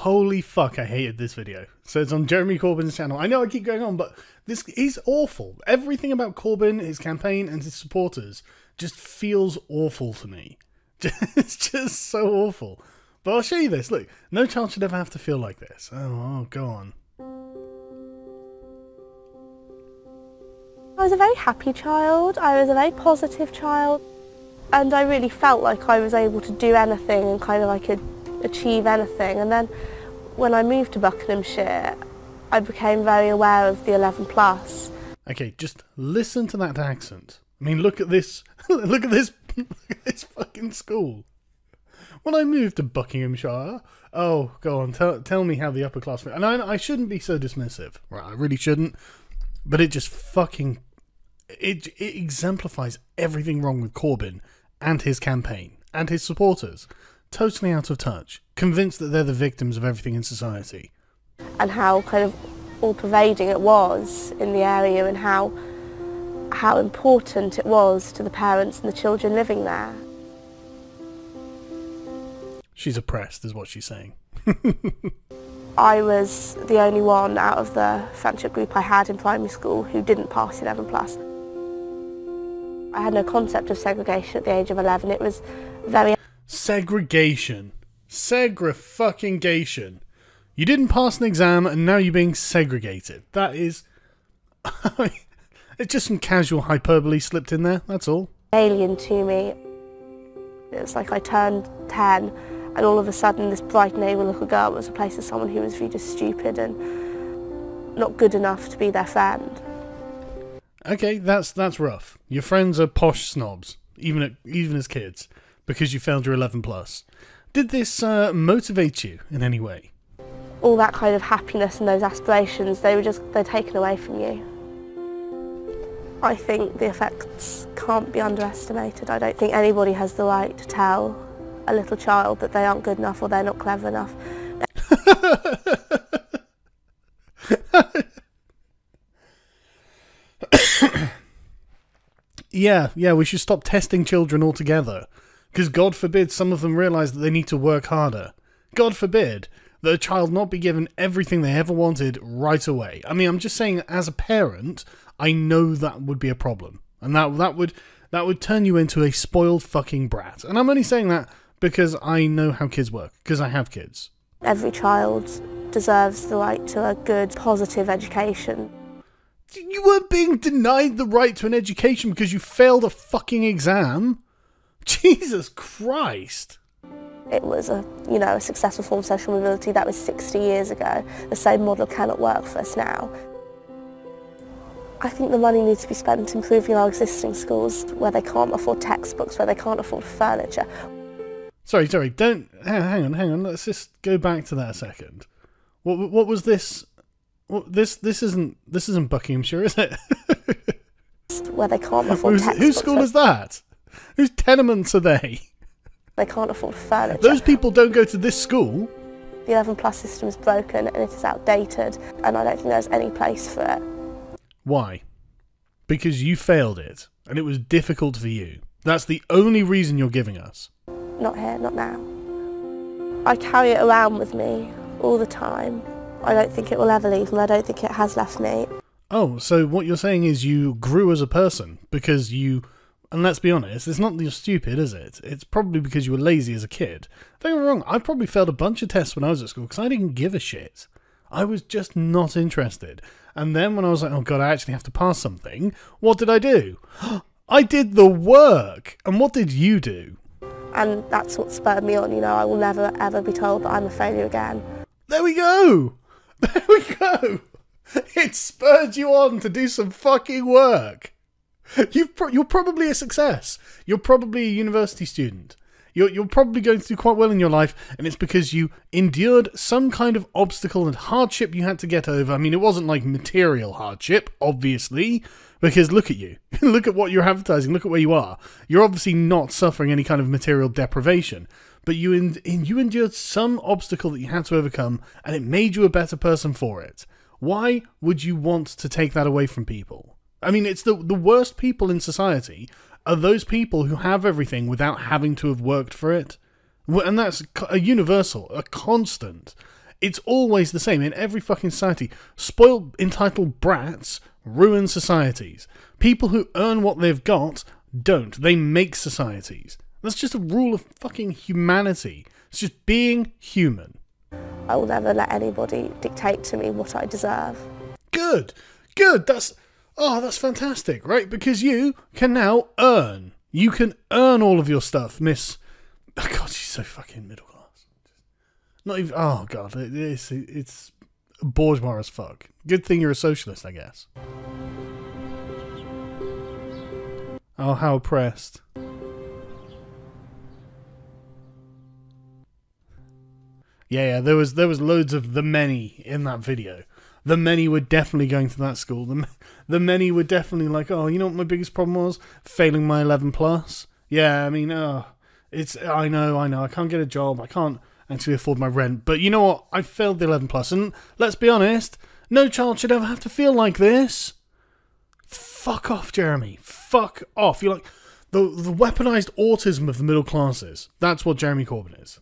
Holy fuck, I hated this video. So it's on Jeremy Corbyn's channel. I know I keep going on, but this is awful. Everything about Corbyn, his campaign, and his supporters just feels awful to me. It's just so awful. But I'll show you this. Look, no child should ever have to feel like this. Oh, go on. I was a very happy child. I was a very positive child. And I really felt like I was able to do anything and kind of I could achieve anything. And then when I moved to Buckinghamshire, I became very aware of the 11 plus. Okay, just listen to that accent. I mean, look at this. Look at this. Look at this fucking school. When I moved to Buckinghamshire, oh, go on, tell me how the upper class. And I shouldn't be so dismissive, right? I really shouldn't. But it just fucking it exemplifies everything wrong with Corbyn and his campaign and his supporters. Totally out of touch, convinced that they're the victims of everything in society. And how kind of all-pervading it was in the area, and how important it was to the parents and the children living there. She's oppressed, is what she's saying. I was the only one out of the friendship group I had in primary school who didn't pass 11 plus. I had no concept of segregation at the age of 11. It was very... Segregation. Segre-fucking-gation. You didn't pass an exam and now you're being segregated. That is... it's just some casual hyperbole slipped in there, that's all. Alien to me. It's like I turned 10 and all of a sudden this bright neighbour little girl was replaced with someone who was viewed as stupid and not good enough to be their friend. Okay, that's rough. Your friends are posh snobs, even as kids, because you failed your 11 plus. Did this motivate you in any way? All that kind of happiness and those aspirations, they're taken away from you. I think the effects can't be underestimated. I don't think anybody has the right to tell a little child that they aren't good enough or they're not clever enough. Yeah, we should stop testing children altogether. Because God forbid some of them realise that they need to work harder. God forbid that a child not be given everything they ever wanted right away. I mean, I'm just saying, as a parent, I know that would be a problem. And that would turn you into a spoiled fucking brat. And I'm only saying that because I know how kids work. Because I have kids. Every child deserves the right to a good, positive education. You weren't being denied the right to an education because you failed a fucking exam. Jesus Christ. It was a successful form of social mobility. That was 60 years ago. The same model cannot work for us now. I think the money needs to be spent improving our existing schools where they can't afford textbooks, where they can't afford furniture. Sorry, don't... Hang on, let's just go back to that a second. What was this... This isn't Buckinghamshire, is it? Where they can't afford textbooks. Whose school is that? Whose tenements are they? They can't afford furniture. Those people don't go to this school. The 11 plus system is broken and it is outdated, and I don't think there's any place for it. Why? Because you failed it, and it was difficult for you. That's the only reason you're giving us. Not here, not now. I carry it around with me all the time. I don't think it will ever leave me. I don't think it has left me. Oh, so what you're saying is you grew as a person because you... And let's be honest, it's not that you're stupid, is it? It's probably because you were lazy as a kid. Don't get me wrong, I probably failed a bunch of tests when I was at school because I didn't give a shit. I was just not interested. And then when I was like, oh god, I actually have to pass something, what did I do? I did the work! And what did you do? And that's what spurred me on, I will never ever be told that I'm a failure again. There we go! There we go! It spurred you on to do some fucking work! You're probably a success. You're probably a university student. You're probably going to do quite well in your life, and it's because you endured some kind of obstacle and hardship you had to get over. I mean, it wasn't like material hardship, obviously, because look at you. Look at what you're advertising. Look at where you are. You're obviously not suffering any kind of material deprivation, but you endured some obstacle that you had to overcome, and it made you a better person for it. Why would you want to take that away from people? I mean, it's the worst people in society are those people who have everything without having to have worked for it. And that's a universal, a constant. It's always the same in every fucking society. Spoiled, entitled brats ruin societies. People who earn what they've got don't. They make societies. That's just a rule of fucking humanity. It's just being human. I will never let anybody dictate to me what I deserve. Good. That's fantastic, right? Because you can now earn. You can earn all of your stuff, Miss. Oh God, she's so fucking middle class. Not even. Oh God, it's bourgeois as fuck. Good thing you're a socialist, I guess. Oh, how oppressed. Yeah, there was loads of the many in that video. The many were definitely going to that school. The many were definitely like, oh, you know what my biggest problem was? Failing my 11 plus. Yeah, I mean, I know, I can't get a job. I can't actually afford my rent. But you know what? I failed the 11 plus, and let's be honest, no child should ever have to feel like this. Fuck off, Jeremy. Fuck off. You're like the weaponized autism of the middle classes. That's what Jeremy Corbyn is.